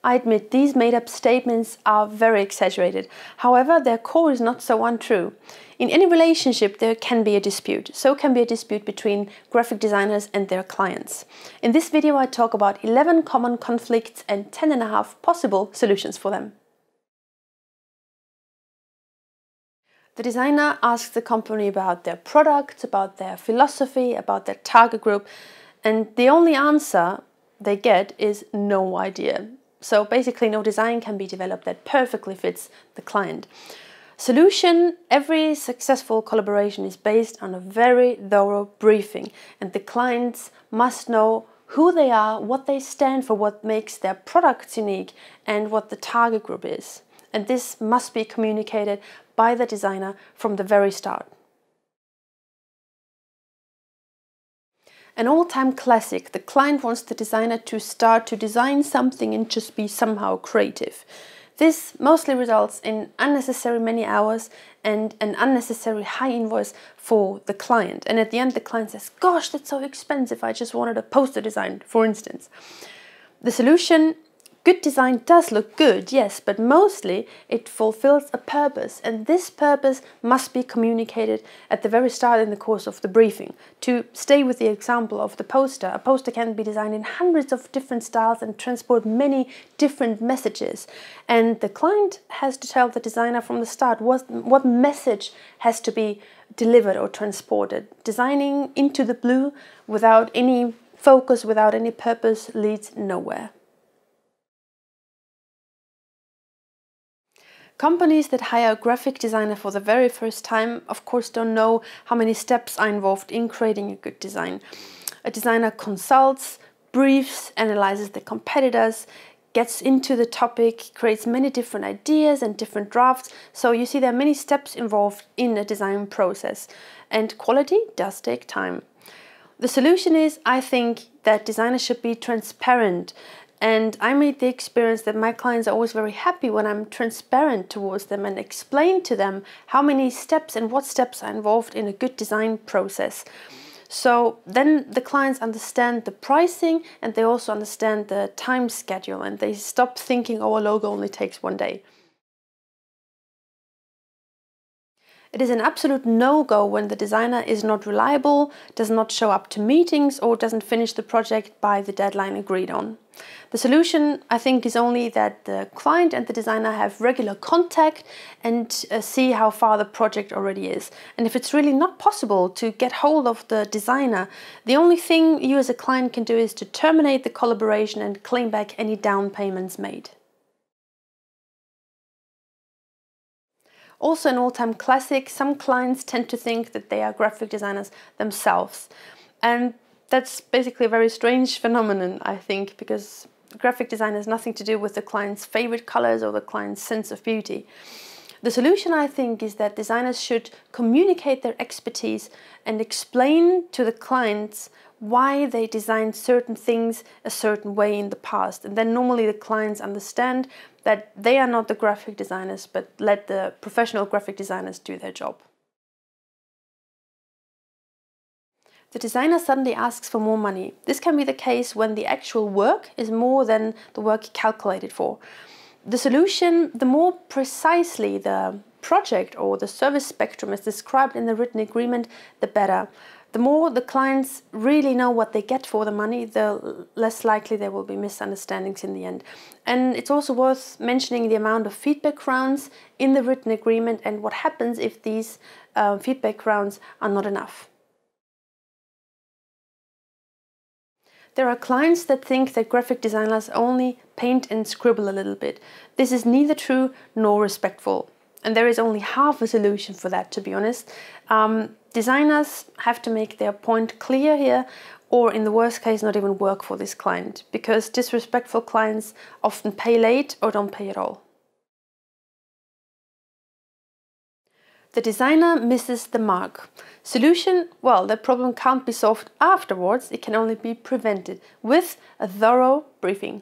I admit these made-up statements are very exaggerated. However, their core is not so untrue. In any relationship, there can be a dispute. So can be a dispute between graphic designers and their clients. In this video, I talk about 11 common conflicts and 10.5 possible solutions for them. The designer asks the company about their product, about their philosophy, about their target group, and the only answer they get is no idea. So basically no design can be developed that perfectly fits the client. Solution: every successful collaboration is based on a very thorough briefing, and the clients must know who they are, what they stand for, what makes their products unique, and what the target group is. And this must be communicated by the designer from the very start. An all-time classic: the client wants the designer to start to design something and just be somehow creative. This mostly results in unnecessary many hours and an unnecessary high invoice for the client. And at the end, the client says, "Gosh, that's so expensive. I just wanted a poster design," for instance. The solution: good design does look good, yes, but mostly it fulfills a purpose, and this purpose must be communicated at the very start in the course of the briefing. To stay with the example of the poster, a poster can be designed in hundreds of different styles and transport many different messages. And the client has to tell the designer from the start what message has to be delivered or transported. Designing into the blue without any focus, without any purpose, leads nowhere. Companies that hire a graphic designer for the very first time, of course, don't know how many steps are involved in creating a good design. A designer consults, briefs, analyzes the competitors, gets into the topic, creates many different ideas and different drafts. So you see there are many steps involved in a design process, and quality does take time. The solution is, I think, that designers should be transparent. And I made the experience that my clients are always very happy when I'm transparent towards them and explain to them how many steps and what steps are involved in a good design process. So then the clients understand the pricing, and they also understand the time schedule, and they stop thinking, oh, a logo only takes 1 day. It is an absolute no-go when the designer is not reliable, does not show up to meetings, or doesn't finish the project by the deadline agreed on. The solution, I think, is only that the client and the designer have regular contact and see how far the project already is. And if it's really not possible to get hold of the designer, the only thing you as a client can do is to terminate the collaboration and claim back any down payments made. Also an all-time classic: some clients tend to think that they are graphic designers themselves. And that's basically a very strange phenomenon, I think, because graphic design has nothing to do with the client's favorite colors or the client's sense of beauty. The solution, I think, is that designers should communicate their expertise and explain to the clients why they designed certain things a certain way in the past. And then normally the clients understand that they are not the graphic designers, but let the professional graphic designers do their job. The designer suddenly asks for more money. This can be the case when the actual work is more than the work calculated for. The solution: the more precisely the project or the service spectrum is described in the written agreement, the better. The more the clients really know what they get for the money, the less likely there will be misunderstandings in the end. And it's also worth mentioning the amount of feedback rounds in the written agreement and what happens if these feedback rounds are not enough. There are clients that think that graphic designers only paint and scribble a little bit. This is neither true nor respectful. And there is only half a solution for that, to be honest. Designers have to make their point clear here, or in the worst case, not even work for this client, because disrespectful clients often pay late or don't pay at all. The designer misses the mark. Solution: well, the problem can't be solved afterwards, it can only be prevented with a thorough briefing.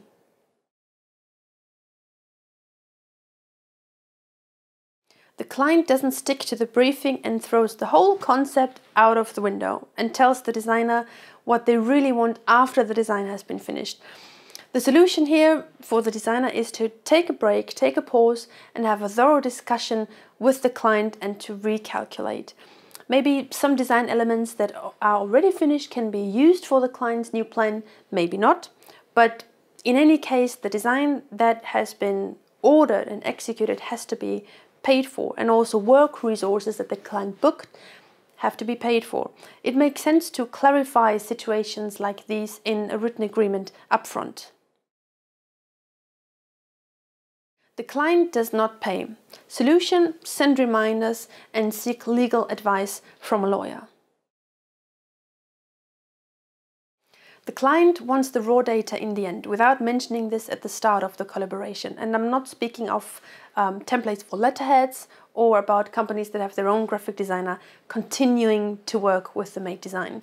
The client doesn't stick to the briefing and throws the whole concept out of the window and tells the designer what they really want after the design has been finished. The solution here for the designer is to take a break, take a pause, and have a thorough discussion with the client and to recalculate. Maybe some design elements that are already finished can be used for the client's new plan, maybe not. But in any case, the design that has been ordered and executed has to be paid for, and also work resources that the client booked have to be paid for. It makes sense to clarify situations like these in a written agreement upfront. The client does not pay. Solution: send reminders and seek legal advice from a lawyer. The client wants the raw data in the end, without mentioning this at the start of the collaboration. And I'm not speaking of templates for letterheads or about companies that have their own graphic designer continuing to work with the made design.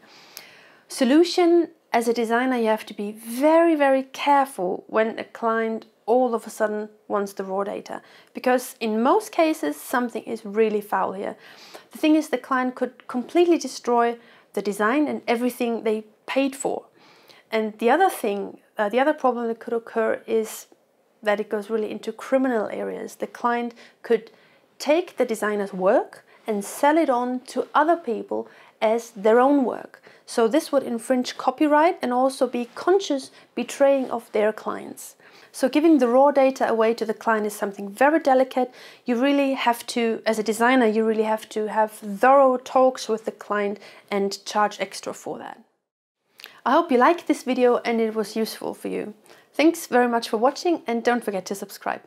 Solution: as a designer, you have to be very, very careful when a client all of a sudden wants the raw data, because in most cases something is really foul here. The thing is, the client could completely destroy the design and everything they paid for. And the other problem that could occur is that it goes really into criminal areas. The client could take the designer's work and sell it on to other people as their own work. So this would infringe copyright and also be conscious betraying of their clients. So giving the raw data away to the client is something very delicate. You really have to, as a designer, you really have to have thorough talks with the client and charge extra for that. I hope you liked this video and it was useful for you. Thanks very much for watching, and don't forget to subscribe.